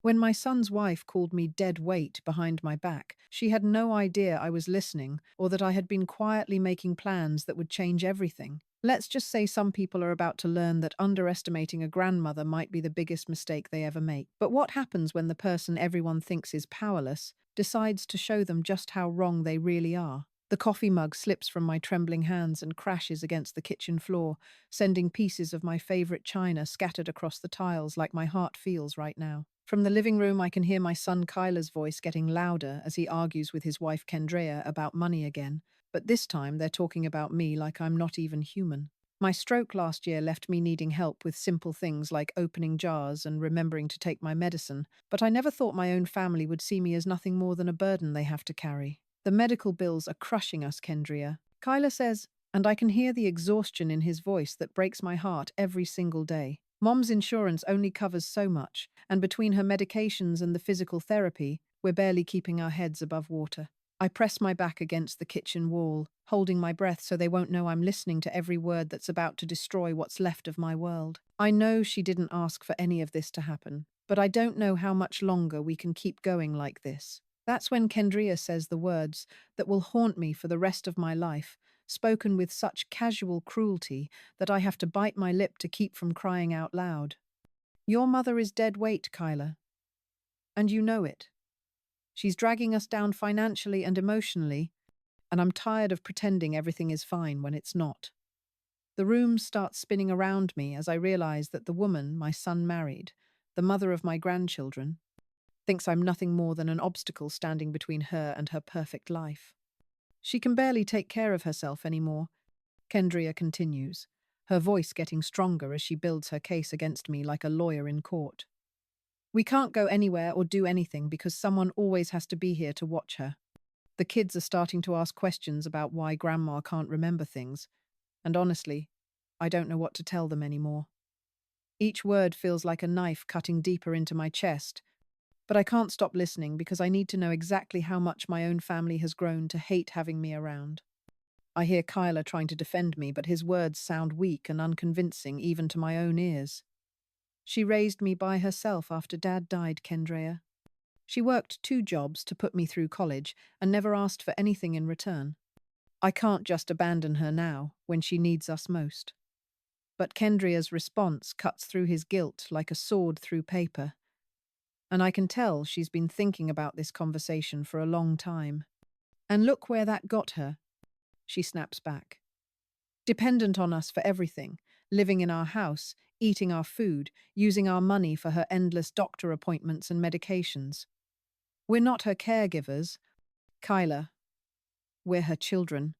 When my son's wife called me dead weight behind my back, she had no idea I was listening or that I had been quietly making plans that would change everything. Let's just say some people are about to learn that underestimating a grandmother might be the biggest mistake they ever make. But what happens when the person everyone thinks is powerless decides to show them just how wrong they really are? The coffee mug slips from my trembling hands and crashes against the kitchen floor, sending pieces of my favorite china scattered across the tiles like my heart feels right now. From the living room, I can hear my son Kyler's voice getting louder as he argues with his wife Kendrea about money again, but this time they're talking about me like I'm not even human. My stroke last year left me needing help with simple things like opening jars and remembering to take my medicine, but I never thought my own family would see me as nothing more than a burden they have to carry. The medical bills are crushing us, Kendria. Kyler says, and I can hear the exhaustion in his voice that breaks my heart every single day. Mom's insurance only covers so much, and between her medications and the physical therapy, we're barely keeping our heads above water. I press my back against the kitchen wall, holding my breath so they won't know I'm listening to every word that's about to destroy what's left of my world. I know she didn't ask for any of this to happen, but I don't know how much longer we can keep going like this. That's when Kendria says the words that will haunt me for the rest of my life, spoken with such casual cruelty that I have to bite my lip to keep from crying out loud. Your mother is dead weight, Kyla, and you know it. She's dragging us down financially and emotionally, and I'm tired of pretending everything is fine when it's not. The room starts spinning around me as I realize that the woman my son married, the mother of my grandchildren, thinks I'm nothing more than an obstacle standing between her and her perfect life. She can barely take care of herself anymore, Kendria continues, her voice getting stronger as she builds her case against me like a lawyer in court. We can't go anywhere or do anything because someone always has to be here to watch her. The kids are starting to ask questions about why Grandma can't remember things, and honestly, I don't know what to tell them anymore. Each word feels like a knife cutting deeper into my chest, but I can't stop listening because I need to know exactly how much my own family has grown to hate having me around. I hear Kyler trying to defend me, but his words sound weak and unconvincing even to my own ears. She raised me by herself after Dad died, Kendrea. She worked 2 jobs to put me through college and never asked for anything in return. I can't just abandon her now, when she needs us most. But Kendria's response cuts through his guilt like a sword through paper, and I can tell she's been thinking about this conversation for a long time. And look where that got her, she snaps back. Dependent on us for everything, living in our house, eating our food, using our money for her endless doctor appointments and medications. We're not her caregivers, Kyla. We're her children.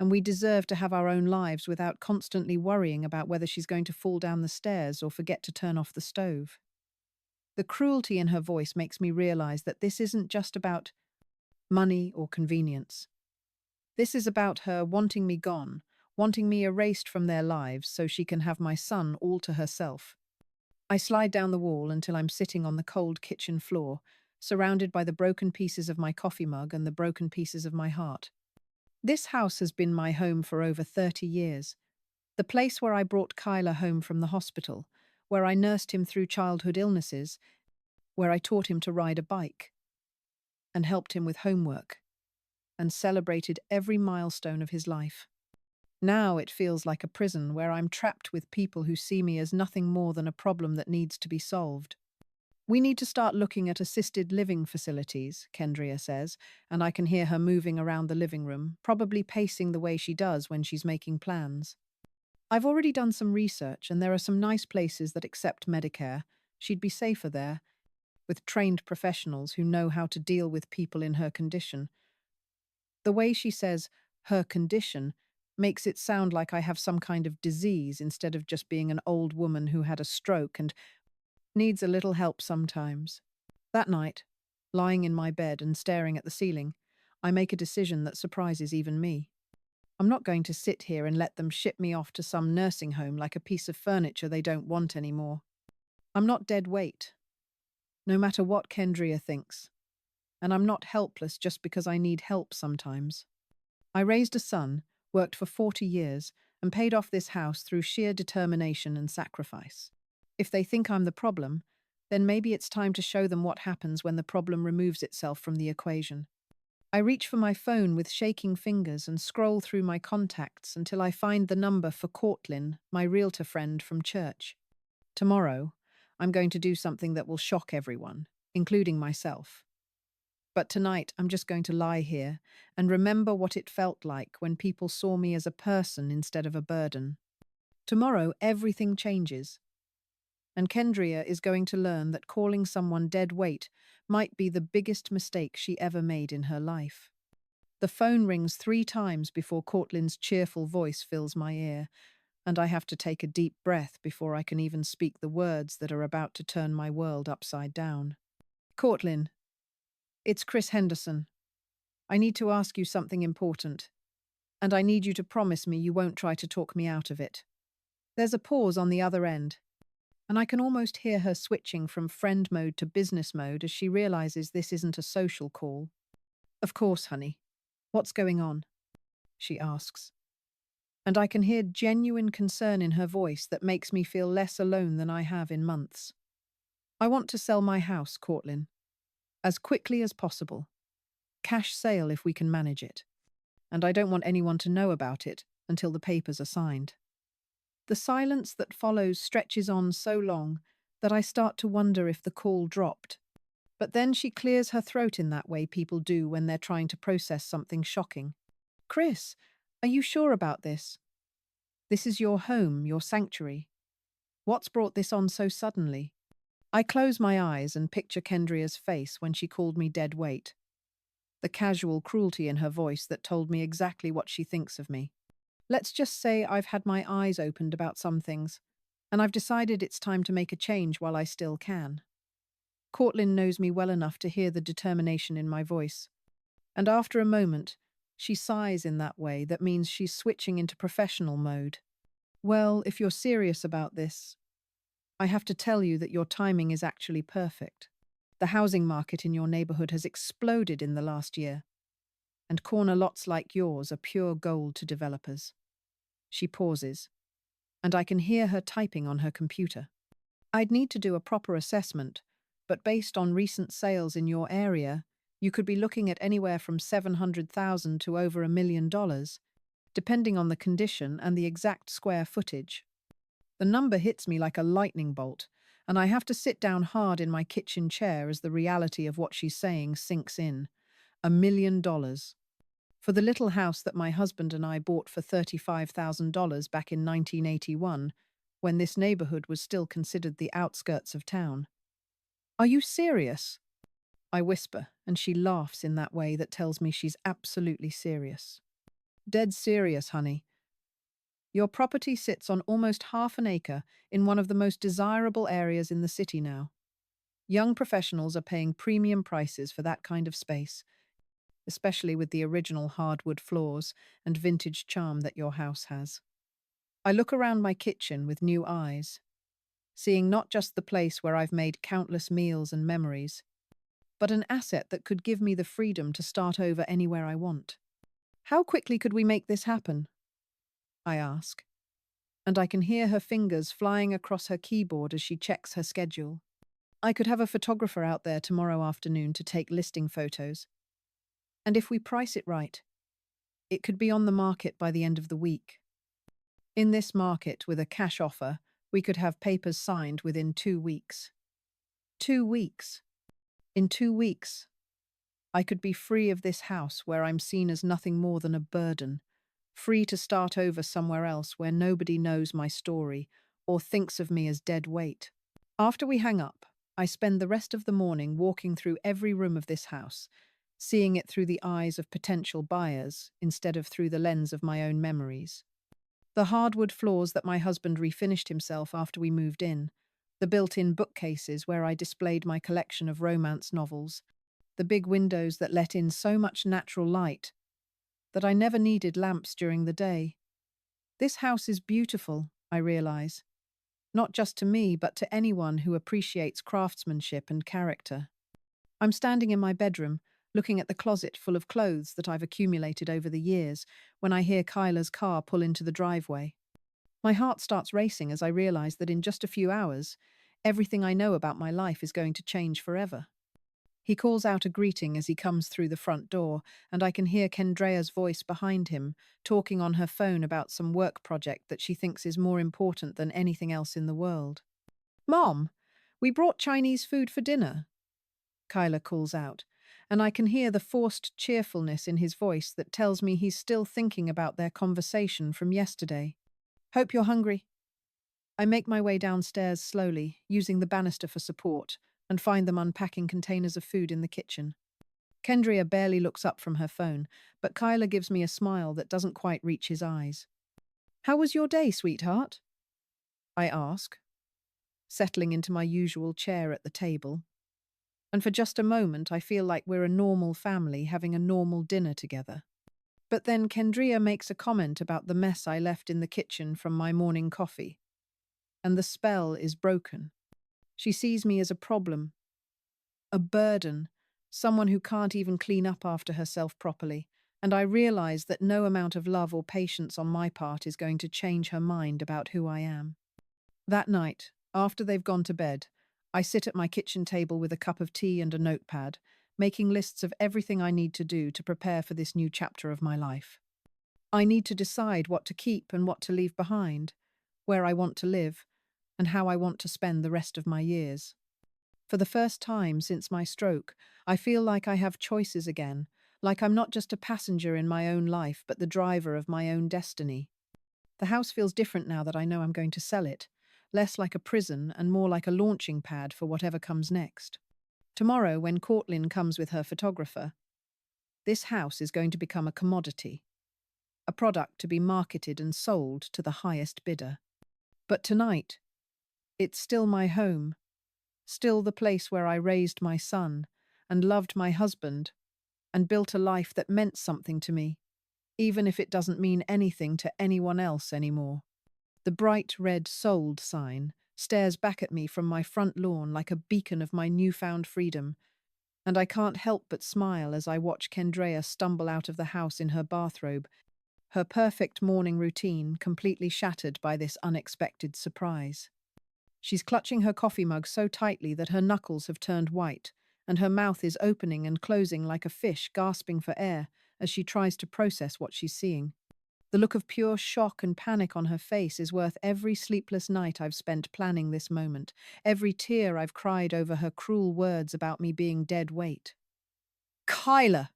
And we deserve to have our own lives without constantly worrying about whether she's going to fall down the stairs or forget to turn off the stove. The cruelty in her voice makes me realize that this isn't just about money or convenience. This is about her wanting me gone, wanting me erased from their lives so she can have my son all to herself. I slide down the wall until I'm sitting on the cold kitchen floor, surrounded by the broken pieces of my coffee mug and the broken pieces of my heart. This house has been my home for over 30 years. The place where I brought Kyler home from the hospital, where I nursed him through childhood illnesses, where I taught him to ride a bike, and helped him with homework, and celebrated every milestone of his life. Now it feels like a prison where I'm trapped with people who see me as nothing more than a problem that needs to be solved. We need to start looking at assisted living facilities, Kendria says, and I can hear her moving around the living room, probably pacing the way she does when she's making plans. I've already done some research, and there are some nice places that accept Medicare. She'd be safer there, with trained professionals who know how to deal with people in her condition. The way she says her condition makes it sound like I have some kind of disease instead of just being an old woman who had a stroke and needs a little help sometimes. That night, lying in my bed and staring at the ceiling, I make a decision that surprises even me. I'm not going to sit here and let them ship me off to some nursing home like a piece of furniture they don't want anymore. I'm not dead weight, no matter what Kendria thinks, and I'm not helpless just because I need help sometimes. I raised a son, worked for 40 years, and paid off this house through sheer determination and sacrifice. If they think I'm the problem, then maybe it's time to show them what happens when the problem removes itself from the equation. I reach for my phone with shaking fingers and scroll through my contacts until I find the number for Cortlin, my realtor friend from church. Tomorrow, I'm going to do something that will shock everyone, including myself. But tonight, I'm just going to lie here and remember what it felt like when people saw me as a person instead of a burden. Tomorrow, everything changes. And Kendria is going to learn that calling someone dead weight might be the biggest mistake she ever made in her life. The phone rings 3 times before Cortland's cheerful voice fills my ear, and I have to take a deep breath before I can even speak the words that are about to turn my world upside down. Cortland, it's Chris Henderson. I need to ask you something important, and I need you to promise me you won't try to talk me out of it. There's a pause on the other end, and I can almost hear her switching from friend mode to business mode as she realizes this isn't a social call. Of course, honey. What's going on? She asks. And I can hear genuine concern in her voice that makes me feel less alone than I have in months. I want to sell my house, Cortlin, as quickly as possible. Cash sale if we can manage it. And I don't want anyone to know about it until the papers are signed. The silence that follows stretches on so long that I start to wonder if the call dropped. But then she clears her throat in that way people do when they're trying to process something shocking. Chris, are you sure about this? This is your home, your sanctuary. What's brought this on so suddenly? I close my eyes and picture Kendria's face when she called me dead weight. The casual cruelty in her voice that told me exactly what she thinks of me. Let's just say I've had my eyes opened about some things, and I've decided it's time to make a change while I still can. Cortlin knows me well enough to hear the determination in my voice, and after a moment, she sighs in that way that means she's switching into professional mode. Well, if you're serious about this, I have to tell you that your timing is actually perfect. The housing market in your neighborhood has exploded in the last year, and corner lots like yours are pure gold to developers. She pauses, and I can hear her typing on her computer. I'd need to do a proper assessment, but based on recent sales in your area, you could be looking at anywhere from $700,000 to over $1 million, depending on the condition and the exact square footage. The number hits me like a lightning bolt, and I have to sit down hard in my kitchen chair as the reality of what she's saying sinks in. $1 million. For the little house that my husband and I bought for $35,000 back in 1981, when this neighborhood was still considered the outskirts of town. Are you serious? I whisper, and she laughs in that way that tells me she's absolutely serious. Dead serious, honey. Your property sits on almost half an acre in one of the most desirable areas in the city now. Young professionals are paying premium prices for that kind of space, especially with the original hardwood floors and vintage charm that your house has. I look around my kitchen with new eyes, seeing not just the place where I've made countless meals and memories, but an asset that could give me the freedom to start over anywhere I want. How quickly could we make this happen? I ask, and I can hear her fingers flying across her keyboard as she checks her schedule. I could have a photographer out there tomorrow afternoon to take listing photos. And if we price it right, it could be on the market by the end of the week. In this market, with a cash offer, we could have papers signed within 2 weeks. 2 weeks. In 2 weeks, I could be free of this house where I'm seen as nothing more than a burden, free to start over somewhere else where nobody knows my story or thinks of me as dead weight. After we hang up, I spend the rest of the morning walking through every room of this house, seeing it through the eyes of potential buyers instead of through the lens of my own memories. The hardwood floors that my husband refinished himself after we moved in, the built-in bookcases where I displayed my collection of romance novels, the big windows that let in so much natural light that I never needed lamps during the day. This house is beautiful, I realize, not just to me, but to anyone who appreciates craftsmanship and character. I'm standing in my bedroom, looking at the closet full of clothes that I've accumulated over the years, when I hear Kyla's car pull into the driveway. My heart starts racing as I realize that in just a few hours, Everything I know about my life is going to change forever. He calls out a greeting as he comes through the front door, and I can hear Kendrea's voice behind him, talking on her phone about some work project that she thinks is more important than anything else in the world. Mom, we brought Chinese food for dinner, Kyla calls out, and I can hear the forced cheerfulness in his voice that tells me he's still thinking about their conversation from yesterday. Hope you're hungry. I make my way downstairs slowly, using the banister for support, and find them unpacking containers of food in the kitchen. Kendria barely looks up from her phone, but Kyla gives me a smile that doesn't quite reach his eyes. How was your day, sweetheart? I ask, settling into my usual chair at the table. And for just a moment, I feel like we're a normal family having a normal dinner together. But then Kendria makes a comment about the mess I left in the kitchen from my morning coffee. And the spell is broken. She sees me as a problem, a burden, someone who can't even clean up after herself properly, and I realize that no amount of love or patience on my part is going to change her mind about who I am. That night, after they've gone to bed, I sit at my kitchen table with a cup of tea and a notepad, making lists of everything I need to do to prepare for this new chapter of my life. I need to decide what to keep and what to leave behind, where I want to live, and how I want to spend the rest of my years. For the first time since my stroke, I feel like I have choices again, like I'm not just a passenger in my own life, but the driver of my own destiny. The house feels different now that I know I'm going to sell it, less like a prison and more like a launching pad for whatever comes next. Tomorrow, when Courtlin comes with her photographer, this house is going to become a commodity, a product to be marketed and sold to the highest bidder. But tonight, it's still my home, still the place where I raised my son and loved my husband and built a life that meant something to me, even if it doesn't mean anything to anyone else anymore. The bright red sold sign stares back at me from my front lawn like a beacon of my newfound freedom, and I can't help but smile as I watch Kendrea stumble out of the house in her bathrobe, her perfect morning routine completely shattered by this unexpected surprise. She's clutching her coffee mug so tightly that her knuckles have turned white, and her mouth is opening and closing like a fish gasping for air as she tries to process what she's seeing. The look of pure shock and panic on her face is worth every sleepless night I've spent planning this moment, every tear I've cried over her cruel words about me being dead weight. Kyla!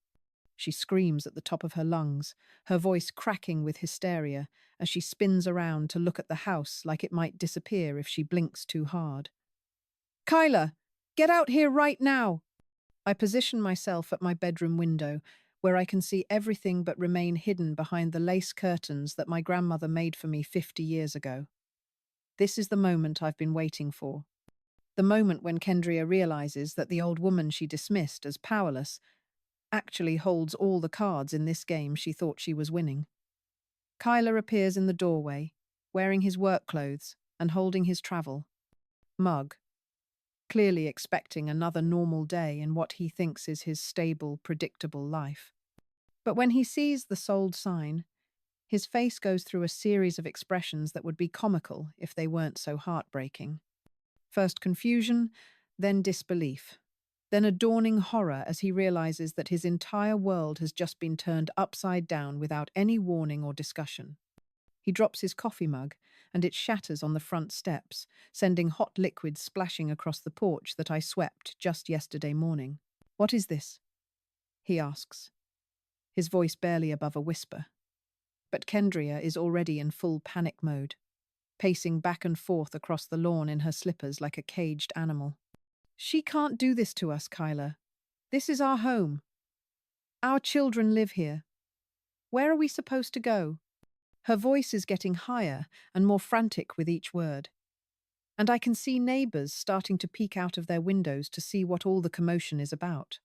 She screams at the top of her lungs, her voice cracking with hysteria as she spins around to look at the house like it might disappear if she blinks too hard. Kyla, get out here right now! I position myself at my bedroom window, where I can see everything but remain hidden behind the lace curtains that my grandmother made for me 50 years ago. This is the moment I've been waiting for. The moment when Kendria realizes that the old woman she dismissed as powerless actually holds all the cards in this game she thought she was winning. Kyla appears in the doorway, wearing his work clothes and holding his travel mug, clearly expecting another normal day in what he thinks is his stable, predictable life. But when he sees the sold sign, his face goes through a series of expressions that would be comical if they weren't so heartbreaking. First confusion, then disbelief, then a dawning horror as he realizes that his entire world has just been turned upside down without any warning or discussion. He drops his coffee mug, and it shatters on the front steps, sending hot liquid splashing across the porch that I swept just yesterday morning. What is this? He asks, his voice barely above a whisper. But Kendria is already in full panic mode, pacing back and forth across the lawn in her slippers like a caged animal. She can't do this to us, Kyla. This is our home. Our children live here. Where are we supposed to go? Her voice is getting higher and more frantic with each word. And I can see neighbors starting to peek out of their windows to see what all the commotion is about.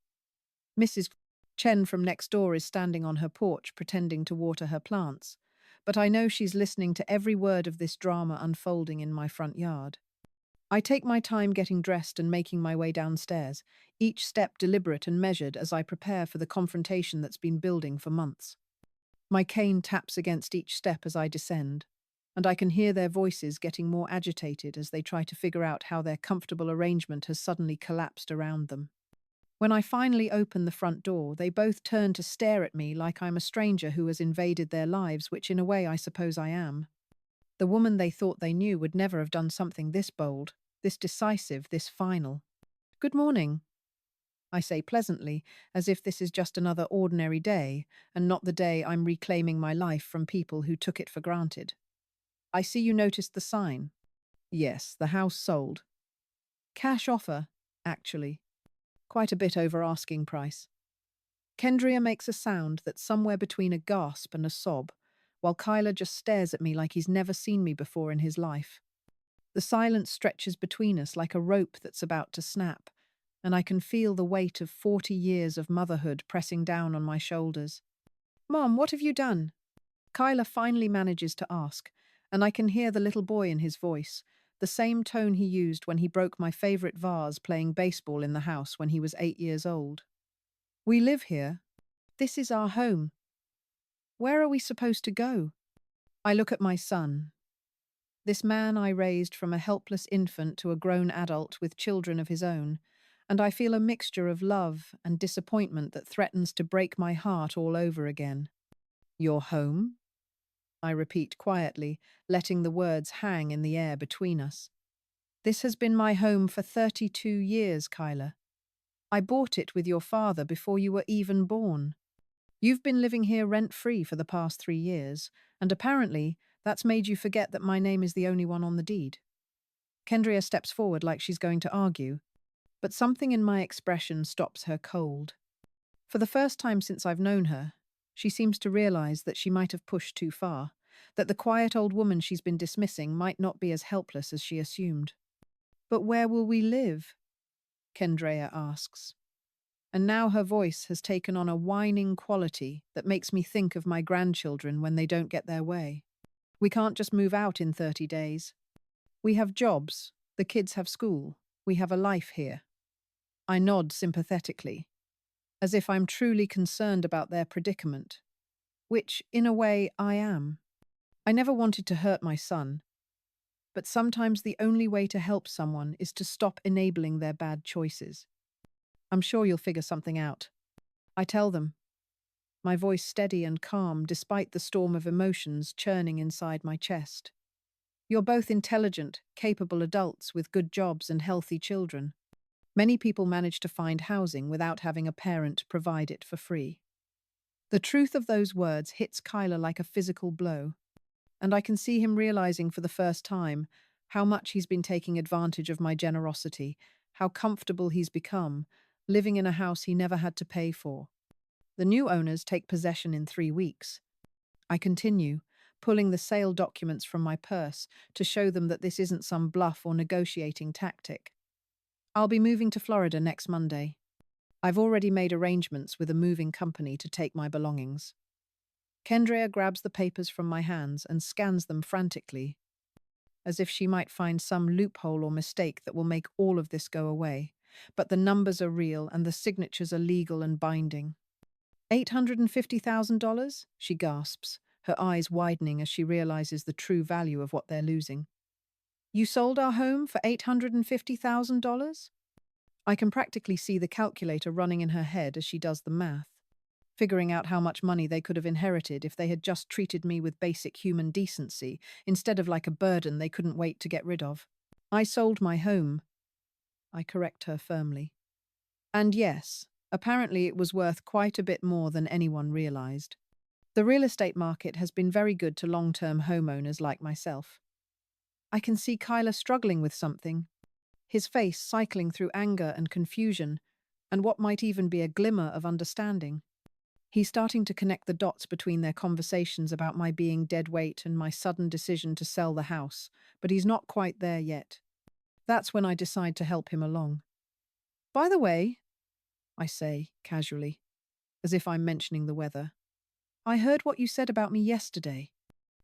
Mrs. Chen from next door is standing on her porch pretending to water her plants, but I know she's listening to every word of this drama unfolding in my front yard. I take my time getting dressed and making my way downstairs, each step deliberate and measured as I prepare for the confrontation that's been building for months. My cane taps against each step as I descend, and I can hear their voices getting more agitated as they try to figure out how their comfortable arrangement has suddenly collapsed around them. When I finally open the front door, they both turn to stare at me like I'm a stranger who has invaded their lives, which in a way I suppose I am. The woman they thought they knew would never have done something this bold, this decisive, this final. "Good morning," I say pleasantly, as if this is just another ordinary day, and not the day I'm reclaiming my life from people who took it for granted. "I see you noticed the sign." "Yes, the house sold. Cash offer, actually. Quite a bit over asking price." Kendria makes a sound that's somewhere between a gasp and a sob, while Kyler just stares at me like he's never seen me before in his life. The silence stretches between us like a rope that's about to snap, and I can feel the weight of 40 years of motherhood pressing down on my shoulders. "Mom, what have you done?" Kyler finally manages to ask, and I can hear the little boy in his voice, the same tone he used when he broke my favorite vase playing baseball in the house when he was 8 years old. "We live here. This is our home. Where are we supposed to go?" I look at my son, this man I raised from a helpless infant to a grown adult with children of his own, and I feel a mixture of love and disappointment that threatens to break my heart all over again. "Your home?" I repeat quietly, letting the words hang in the air between us. "This has been my home for 32 years, Kyla. I bought it with your father before you were even born. You've been living here rent-free for the past 3 years, and apparently that's made you forget that my name is the only one on the deed." Kendria steps forward like she's going to argue, but something in my expression stops her cold. For the first time since I've known her, she seems to realize that she might have pushed too far, that the quiet old woman she's been dismissing might not be as helpless as she assumed. "But where will we live?" Kendria asks. And now her voice has taken on a whining quality that makes me think of my grandchildren when they don't get their way. "We can't just move out in 30 days. We have jobs, the kids have school, we have a life here." I nod sympathetically, as if I'm truly concerned about their predicament, which, in a way, I am. I never wanted to hurt my son, but sometimes the only way to help someone is to stop enabling their bad choices. "I'm sure you'll figure something out," I tell them, my voice steady and calm despite the storm of emotions churning inside my chest. "You're both intelligent, capable adults with good jobs and healthy children. Many people manage to find housing without having a parent provide it for free." The truth of those words hits Kyler like a physical blow, and I can see him realizing for the first time how much he's been taking advantage of my generosity, how comfortable he's become, living in a house he never had to pay for. The new owners take possession in 3 weeks. I continue, pulling the sale documents from my purse to show them that this isn't some bluff or negotiating tactic. "I'll be moving to Florida next Monday. I've already made arrangements with a moving company to take my belongings." Kendria grabs the papers from my hands and scans them frantically, as if she might find some loophole or mistake that will make all of this go away. But the numbers are real and the signatures are legal and binding. $850,000? She gasps, her eyes widening as she realizes the true value of what they're losing. "You sold our home for $850,000? I can practically see the calculator running in her head as she does the math, figuring out how much money they could have inherited if they had just treated me with basic human decency, instead of like a burden they couldn't wait to get rid of. "I sold my home," I correct her firmly. "And yes, apparently it was worth quite a bit more than anyone realized. The real estate market has been very good to long-term homeowners like myself." I can see Kyler struggling with something, his face cycling through anger and confusion, and what might even be a glimmer of understanding. He's starting to connect the dots between their conversations about my being dead weight and my sudden decision to sell the house, but he's not quite there yet. That's when I decide to help him along. "By the way," I say, casually, as if I'm mentioning the weather, "I heard what you said about me yesterday,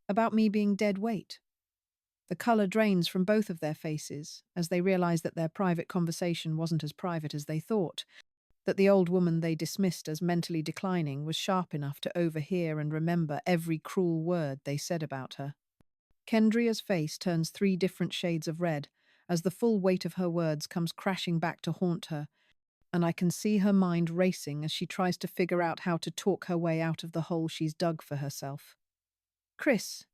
about me being dead weight." The colour drains from both of their faces as they realize that their private conversation wasn't as private as they thought, that the old woman they dismissed as mentally declining was sharp enough to overhear and remember every cruel word they said about her. Kendria's face turns 3 different shades of red as the full weight of her words comes crashing back to haunt her, and I can see her mind racing as she tries to figure out how to talk her way out of the hole she's dug for herself. Chris,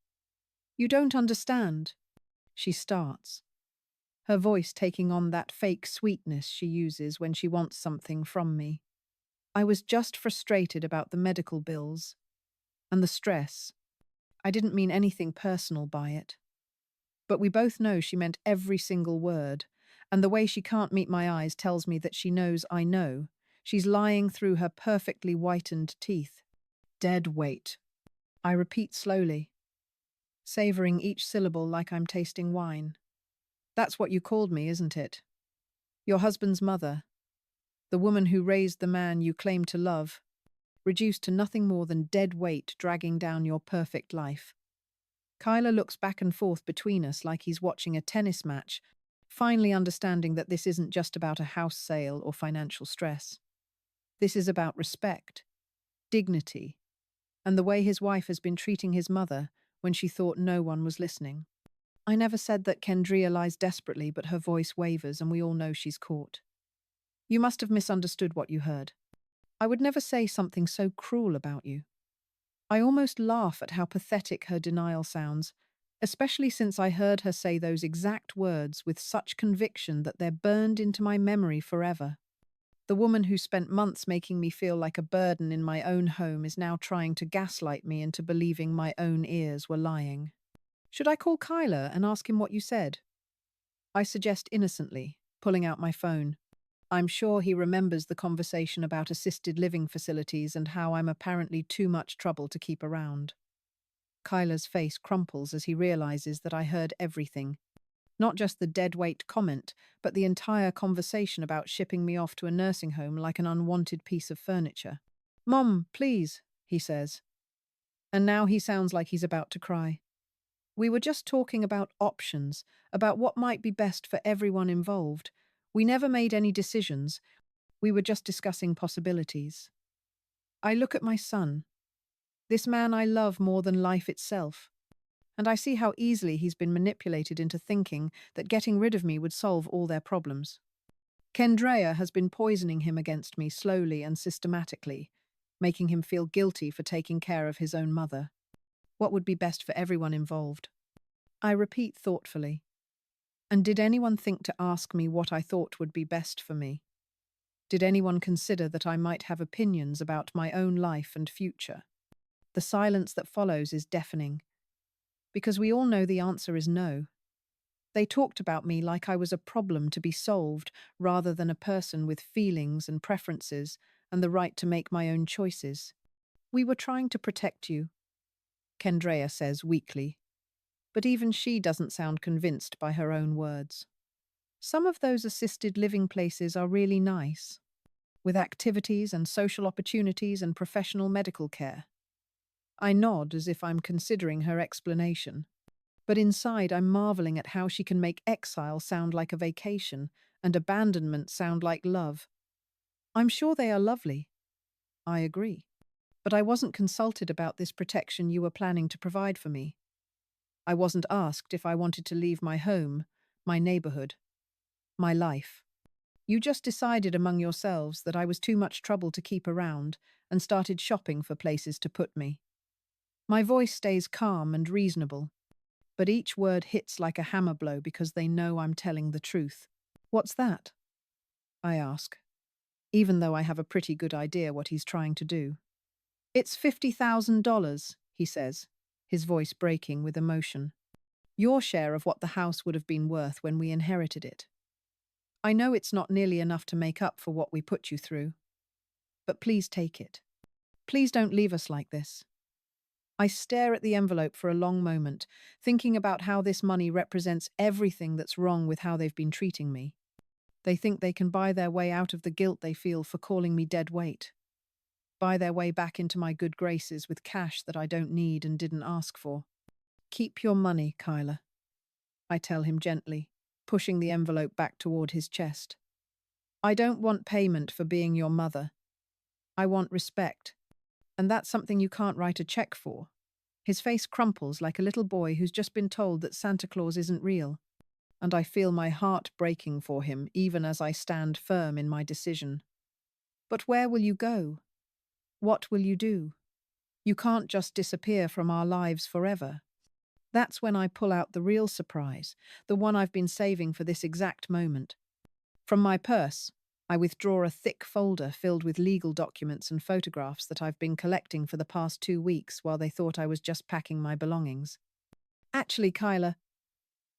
you don't understand, she starts, her voice taking on that fake sweetness she uses when she wants something from me. I was just frustrated about the medical bills and the stress. I didn't mean anything personal by it. But we both know she meant every single word, and the way she can't meet my eyes tells me that she knows I know. She's lying through her perfectly whitened teeth. Dead weight. I repeat slowly, savoring each syllable like I'm tasting wine. That's what you called me, isn't it? Your husband's mother, the woman who raised the man you claim to love, reduced to nothing more than dead weight dragging down your perfect life. Kyler looks back and forth between us like he's watching a tennis match, finally understanding that this isn't just about a house sale or financial stress. This is about respect, dignity, and the way his wife has been treating his mother when she thought no one was listening. I never said that Kendria lies desperately, but her voice wavers and we all know she's caught. You must have misunderstood what you heard. I would never say something so cruel about you. I almost laugh at how pathetic her denial sounds, especially since I heard her say those exact words with such conviction that they're burned into my memory forever. The woman who spent months making me feel like a burden in my own home is now trying to gaslight me into believing my own ears were lying. Should I call Kyler and ask him what you said? I suggest innocently, pulling out my phone. I'm sure he remembers the conversation about assisted living facilities and how I'm apparently too much trouble to keep around. Kyler's face crumples as he realizes that I heard everything. Not just the deadweight comment, but the entire conversation about shipping me off to a nursing home like an unwanted piece of furniture. Mom, please, he says. And now he sounds like he's about to cry. We were just talking about options, about what might be best for everyone involved. We never made any decisions. We were just discussing possibilities. I look at my son, this man I love more than life itself, and I see how easily he's been manipulated into thinking that getting rid of me would solve all their problems. Kendrea has been poisoning him against me slowly and systematically, making him feel guilty for taking care of his own mother. What would be best for everyone involved? I repeat thoughtfully. And did anyone think to ask me what I thought would be best for me? Did anyone consider that I might have opinions about my own life and future? The silence that follows is deafening, because we all know the answer is no. They talked about me like I was a problem to be solved rather than a person with feelings and preferences and the right to make my own choices. We were trying to protect you, Kendrea says weakly, but even she doesn't sound convinced by her own words. Some of those assisted living places are really nice, with activities and social opportunities and professional medical care. I nod as if I'm considering her explanation, but inside I'm marveling at how she can make exile sound like a vacation and abandonment sound like love. I'm sure they are lovely. I agree. But I wasn't consulted about this protection you were planning to provide for me. I wasn't asked if I wanted to leave my home, my neighborhood, my life. You just decided among yourselves that I was too much trouble to keep around and started shopping for places to put me. My voice stays calm and reasonable, but each word hits like a hammer blow because they know I'm telling the truth. What's that? I ask, even though I have a pretty good idea what he's trying to do. It's $50,000, he says, his voice breaking with emotion. Your share of what the house would have been worth when we inherited it. I know it's not nearly enough to make up for what we put you through, but please take it. Please don't leave us like this. I stare at the envelope for a long moment, thinking about how this money represents everything that's wrong with how they've been treating me. They think they can buy their way out of the guilt they feel for calling me dead weight. Buy their way back into my good graces with cash that I don't need and didn't ask for. Keep your money, Kyler, I tell him gently, pushing the envelope back toward his chest. I don't want payment for being your mother. I want respect, and that's something you can't write a check for. His face crumples like a little boy who's just been told that Santa Claus isn't real, and I feel my heart breaking for him even as I stand firm in my decision. But where will you go? What will you do? You can't just disappear from our lives forever. That's when I pull out the real surprise, the one I've been saving for this exact moment. From my purse, I withdraw a thick folder filled with legal documents and photographs that I've been collecting for the past 2 weeks while they thought I was just packing my belongings. Actually, Kyla,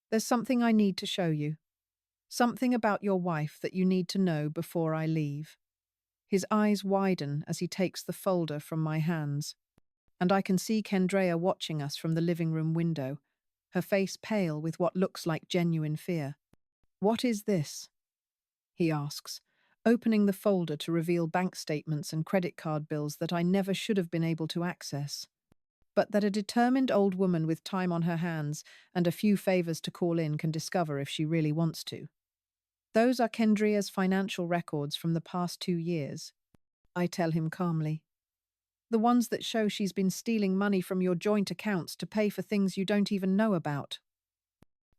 there's something I need to show you. Something about your wife that you need to know before I leave. His eyes widen as he takes the folder from my hands, and I can see Kendrea watching us from the living room window, her face pale with what looks like genuine fear. "What is this?" he asks, opening the folder to reveal bank statements and credit card bills that I never should have been able to access, but that a determined old woman with time on her hands and a few favors to call in can discover if she really wants to. "Those are Kendrea's financial records from the past 2 years," I tell him calmly. "The ones that show she's been stealing money from your joint accounts to pay for things you don't even know about."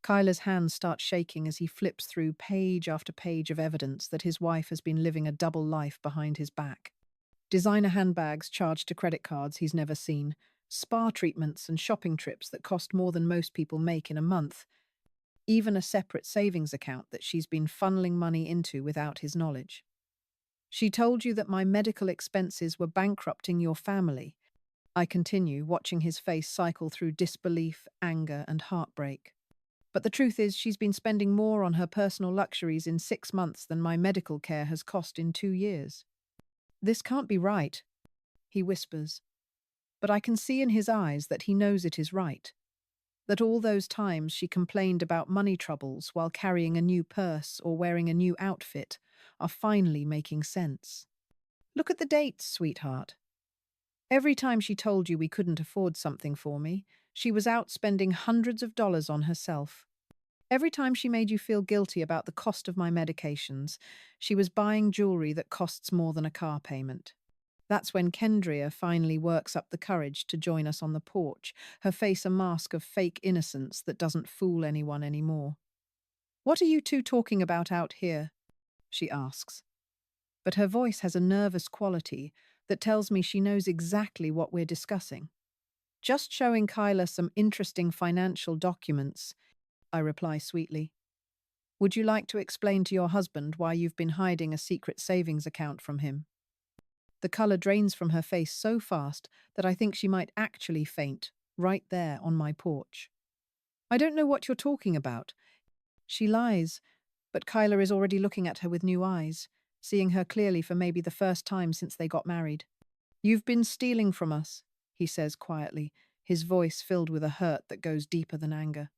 Kyla's hands start shaking as he flips through page after page of evidence that his wife has been living a double life behind his back. Designer handbags charged to credit cards he's never seen, spa treatments and shopping trips that cost more than most people make in a month, even a separate savings account that she's been funneling money into without his knowledge. "She told you that my medical expenses were bankrupting your family." I continue, watching his face cycle through disbelief, anger, and heartbreak. "But the truth is, she's been spending more on her personal luxuries in 6 months than my medical care has cost in 2 years. This can't be right," he whispers. But I can see in his eyes that he knows it is right. That all those times she complained about money troubles while carrying a new purse or wearing a new outfit are finally making sense. "Look at the dates, sweetheart. Every time she told you we couldn't afford something for me, she was out spending hundreds of dollars on herself. Every time she made you feel guilty about the cost of my medications, she was buying jewelry that costs more than a car payment." That's when Kendria finally works up the courage to join us on the porch, her face a mask of fake innocence that doesn't fool anyone anymore. "What are you two talking about out here?" she asks. But her voice has a nervous quality that tells me she knows exactly what we're discussing. "Just showing Kyla some interesting financial documents," I reply sweetly. "Would you like to explain to your husband why you've been hiding a secret savings account from him?" The colour drains from her face so fast that I think she might actually faint, right there on my porch. "I don't know what you're talking about." She lies, but Kyla is already looking at her with new eyes, seeing her clearly for maybe the first time since they got married. "You've been stealing from us," he says quietly, his voice filled with a hurt that goes deeper than anger.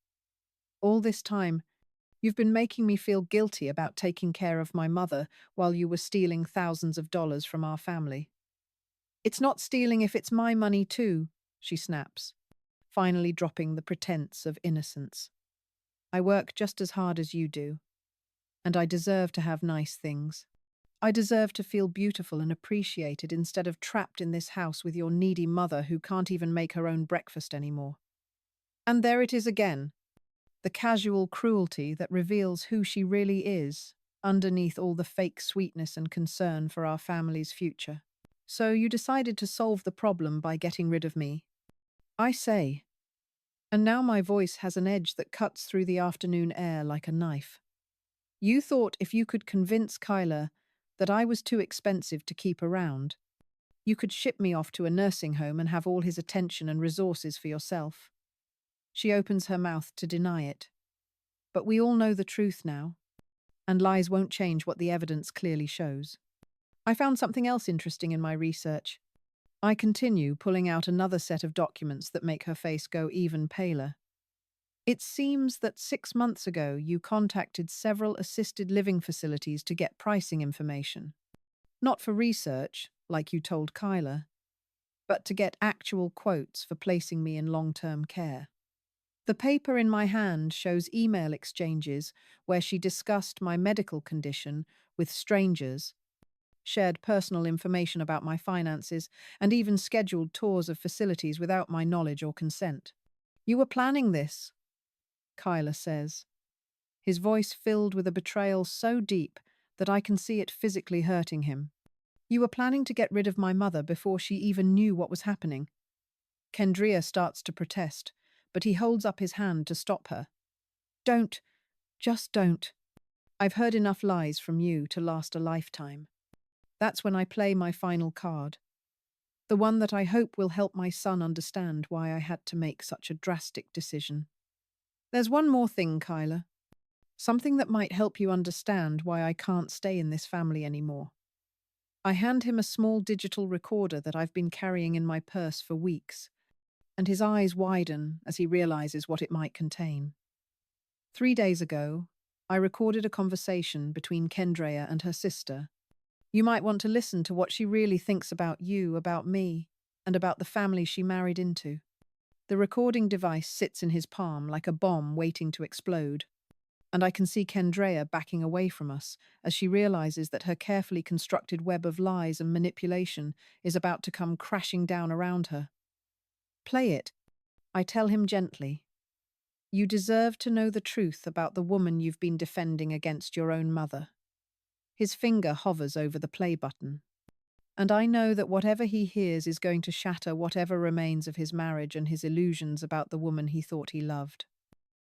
"All this time, you've been making me feel guilty about taking care of my mother while you were stealing thousands of dollars from our family." "It's not stealing if it's my money too," she snaps, finally dropping the pretense of innocence. "I work just as hard as you do, and I deserve to have nice things. I deserve to feel beautiful and appreciated instead of trapped in this house with your needy mother who can't even make her own breakfast anymore." And there it is again, the casual cruelty that reveals who she really is, underneath all the fake sweetness and concern for our family's future. "So you decided to solve the problem by getting rid of me," I say, and now my voice has an edge that cuts through the afternoon air like a knife. "You thought if you could convince Kyla that I was too expensive to keep around, you could ship me off to a nursing home and have all his attention and resources for yourself." She opens her mouth to deny it. But we all know the truth now, and lies won't change what the evidence clearly shows. I found something else interesting in my research. I continue, pulling out another set of documents that make her face go even paler. "It seems that 6 months ago you contacted several assisted living facilities to get pricing information. Not for research, like you told Kyla, but to get actual quotes for placing me in long-term care." The paper in my hand shows email exchanges where she discussed my medical condition with strangers shared personal information about my finances, and even scheduled tours of facilities without my knowledge or consent. You were planning this, Kyler says, his voice filled with a betrayal so deep that I can see it physically hurting him. You were planning to get rid of my mother before she even knew what was happening. Kendria starts to protest, but he holds up his hand to stop her. Don't. Just don't. I've heard enough lies from you to last a lifetime. That's when I play my final card. The one that I hope will help my son understand why I had to make such a drastic decision. There's one more thing, Kyler. Something that might help you understand why I can't stay in this family anymore. I hand him a small digital recorder that I've been carrying in my purse for weeks, and his eyes widen as he realizes what it might contain. 3 days ago, I recorded a conversation between Kendrea and her sister. You might want to listen to what she really thinks about you, about me, and about the family she married into. The recording device sits in his palm like a bomb waiting to explode, and I can see Kendrea backing away from us as she realizes that her carefully constructed web of lies and manipulation is about to come crashing down around her. Play it, I tell him gently. You deserve to know the truth about the woman you've been defending against your own mother. His finger hovers over the play button. And I know that whatever he hears is going to shatter whatever remains of his marriage and his illusions about the woman he thought he loved.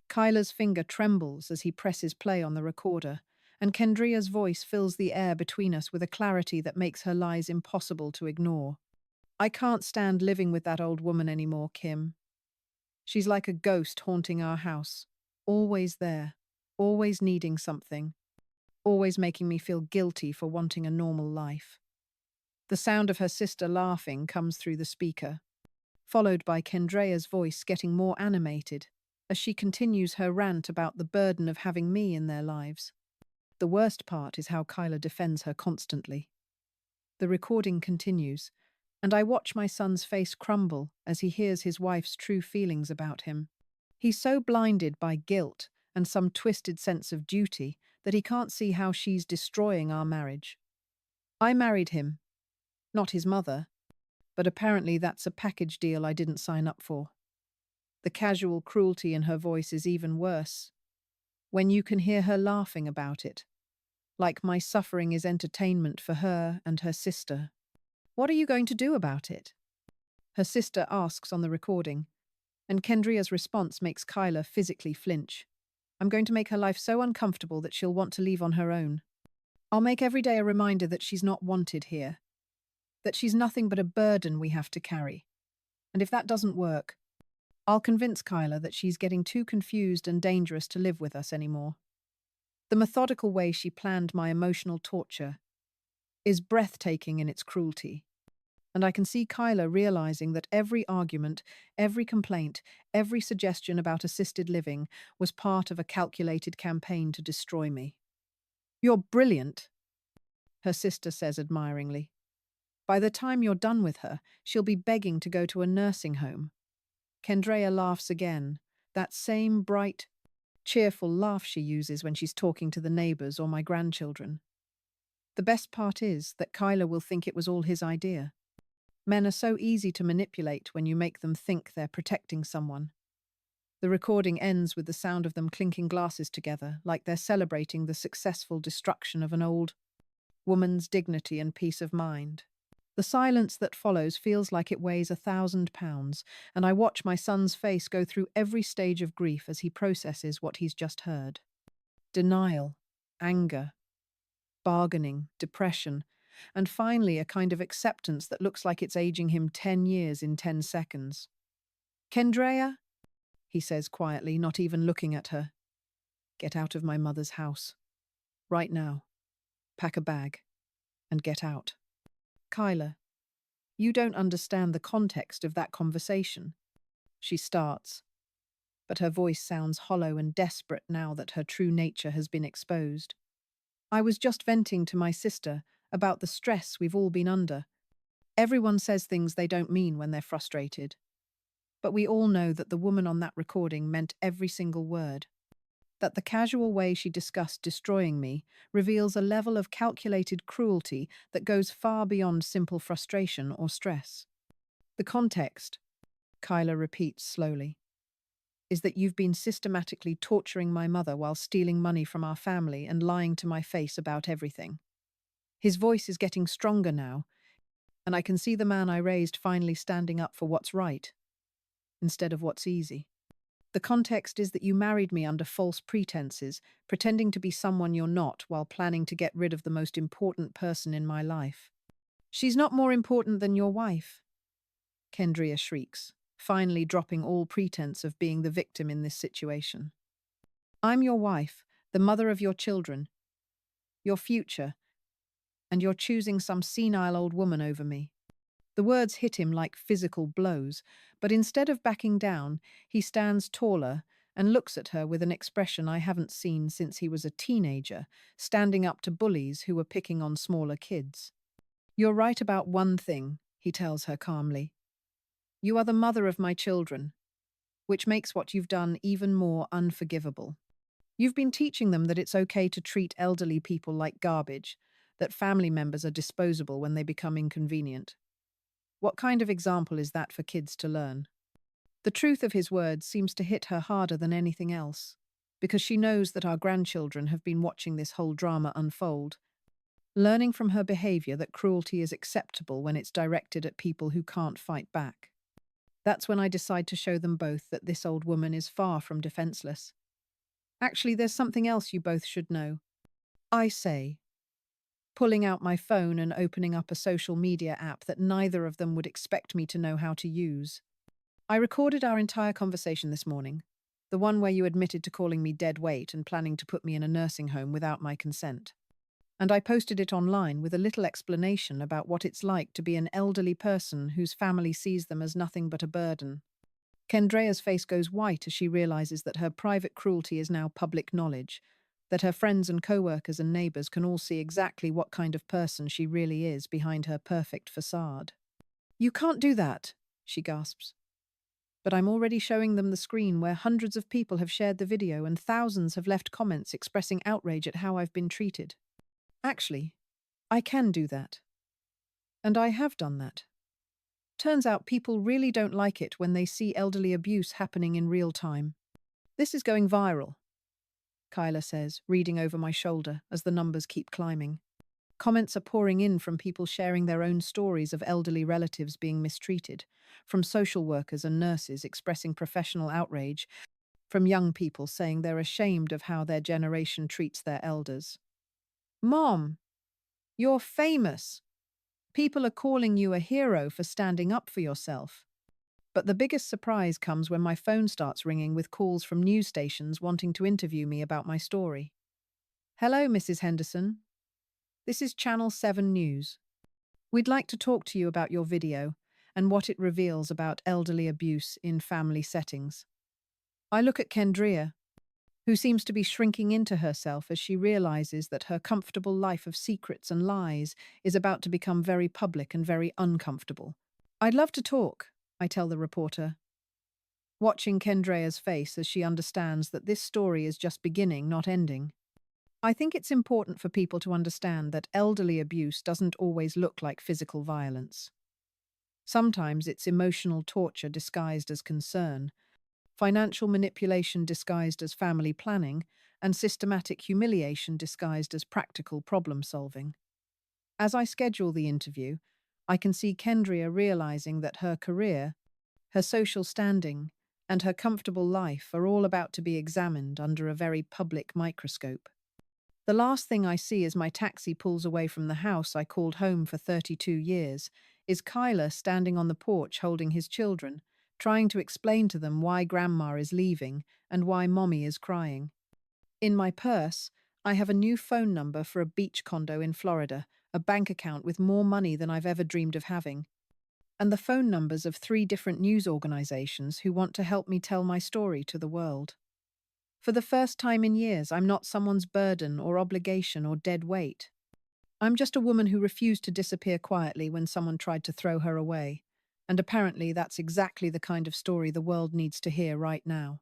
Kyler's finger trembles as he presses play on the recorder, and Kendria's voice fills the air between us with a clarity that makes her lies impossible to ignore. I can't stand living with that old woman anymore, Kim. She's like a ghost haunting our house, always there, always needing something, always making me feel guilty for wanting a normal life. The sound of her sister laughing comes through the speaker, followed by Kendrea's voice getting more animated as she continues her rant about the burden of having me in their lives. The worst part is how Kyler defends her constantly. The recording continues, and I watch my son's face crumble as he hears his wife's true feelings about him. He's so blinded by guilt and some twisted sense of duty that he can't see how she's destroying our marriage. I married him, not his mother, but apparently that's a package deal I didn't sign up for. The casual cruelty in her voice is even worse, when you can hear her laughing about it, like my suffering is entertainment for her and her sister. What are you going to do about it? Her sister asks on the recording, and Kendria's response makes Kyler physically flinch. I'm going to make her life so uncomfortable that she'll want to leave on her own. I'll make every day a reminder that she's not wanted here, that she's nothing but a burden we have to carry. And if that doesn't work, I'll convince Kyler that she's getting too confused and dangerous to live with us anymore. The methodical way she planned my emotional torture is breathtaking in its cruelty. And I can see Kyler realizing that every argument, every complaint, every suggestion about assisted living was part of a calculated campaign to destroy me. You're brilliant, her sister says admiringly. By the time you're done with her, she'll be begging to go to a nursing home. Kendrea laughs again, that same bright, cheerful laugh she uses when she's talking to the neighbors or my grandchildren. The best part is that Kyler will think it was all his idea. Men are so easy to manipulate when you make them think they're protecting someone. The recording ends with the sound of them clinking glasses together, like they're celebrating the successful destruction of an old woman's dignity and peace of mind. The silence that follows feels like it weighs 1,000 pounds, and I watch my son's face go through every stage of grief as he processes what he's just heard. Denial, anger, bargaining, depression, and finally a kind of acceptance that looks like it's aging him 10 years in 10 seconds. Kendrea, he says quietly, not even looking at her. Get out of my mother's house. Right now. Pack a bag. And get out. Kyler, you don't understand the context of that conversation. She starts, but her voice sounds hollow and desperate now that her true nature has been exposed. I was just venting to my sister about the stress we've all been under. Everyone says things they don't mean when they're frustrated. But we all know that the woman on that recording meant every single word. That the casual way she discussed destroying me reveals a level of calculated cruelty that goes far beyond simple frustration or stress. The context, Kyla repeats slowly, is that you've been systematically torturing my mother while stealing money from our family and lying to my face about everything. His voice is getting stronger now, and I can see the man I raised finally standing up for what's right instead of what's easy. The context is that you married me under false pretenses, pretending to be someone you're not while planning to get rid of the most important person in my life. She's not more important than your wife, Kendria shrieks, finally dropping all pretense of being the victim in this situation. I'm your wife, the mother of your children, your future, and you're choosing some senile old woman over me. The words hit him like physical blows, but instead of backing down, he stands taller and looks at her with an expression I haven't seen since he was a teenager, standing up to bullies who were picking on smaller kids. You're right about one thing, he tells her calmly. You are the mother of my children, which makes what you've done even more unforgivable. You've been teaching them that it's okay to treat elderly people like garbage, that family members are disposable when they become inconvenient. What kind of example is that for kids to learn? The truth of his words seems to hit her harder than anything else, because she knows that our grandchildren have been watching this whole drama unfold, learning from her behavior that cruelty is acceptable when it's directed at people who can't fight back. That's when I decide to show them both that this old woman is far from defenseless. Actually, there's something else you both should know. I say, pulling out my phone and opening up a social media app that neither of them would expect me to know how to use. I recorded our entire conversation this morning, the one where you admitted to calling me dead weight and planning to put me in a nursing home without my consent. And I posted it online with a little explanation about what it's like to be an elderly person whose family sees them as nothing but a burden. Kendrea's face goes white as she realizes that her private cruelty is now public knowledge, that her friends and co-workers and neighbors can all see exactly what kind of person she really is behind her perfect facade. You can't do that, she gasps. But I'm already showing them the screen where hundreds of people have shared the video and thousands have left comments expressing outrage at how I've been treated. Actually, I can do that. And I have done that. Turns out people really don't like it when they see elderly abuse happening in real time. This is going viral, Kyla says, reading over my shoulder as the numbers keep climbing. Comments are pouring in from people sharing their own stories of elderly relatives being mistreated, from social workers and nurses expressing professional outrage, from young people saying they're ashamed of how their generation treats their elders. Mom, you're famous. People are calling you a hero for standing up for yourself. But the biggest surprise comes when my phone starts ringing with calls from news stations wanting to interview me about my story. Hello, Mrs. Henderson. This is Channel 7 News. We'd like to talk to you about your video and what it reveals about elderly abuse in family settings. I look at Kendria, who seems to be shrinking into herself as she realizes that her comfortable life of secrets and lies is about to become very public and very uncomfortable. I'd love to talk, I tell the reporter, watching Kendria's face as she understands that this story is just beginning, not ending. I think it's important for people to understand that elderly abuse doesn't always look like physical violence. Sometimes it's emotional torture disguised as concern, financial manipulation disguised as family planning, and systematic humiliation disguised as practical problem solving. As I schedule the interview, I can see Kendria realizing that her career, her social standing, and her comfortable life are all about to be examined under a very public microscope. The last thing I see as my taxi pulls away from the house I called home for 32 years is Kyla standing on the porch holding his children, trying to explain to them why Grandma is leaving and why Mommy is crying. In my purse, I have a new phone number for a beach condo in Florida, a bank account with more money than I've ever dreamed of having, and the phone numbers of 3 different news organizations who want to help me tell my story to the world. For the first time in years, I'm not someone's burden or obligation or dead weight. I'm just a woman who refused to disappear quietly when someone tried to throw her away. And apparently that's exactly the kind of story the world needs to hear right now.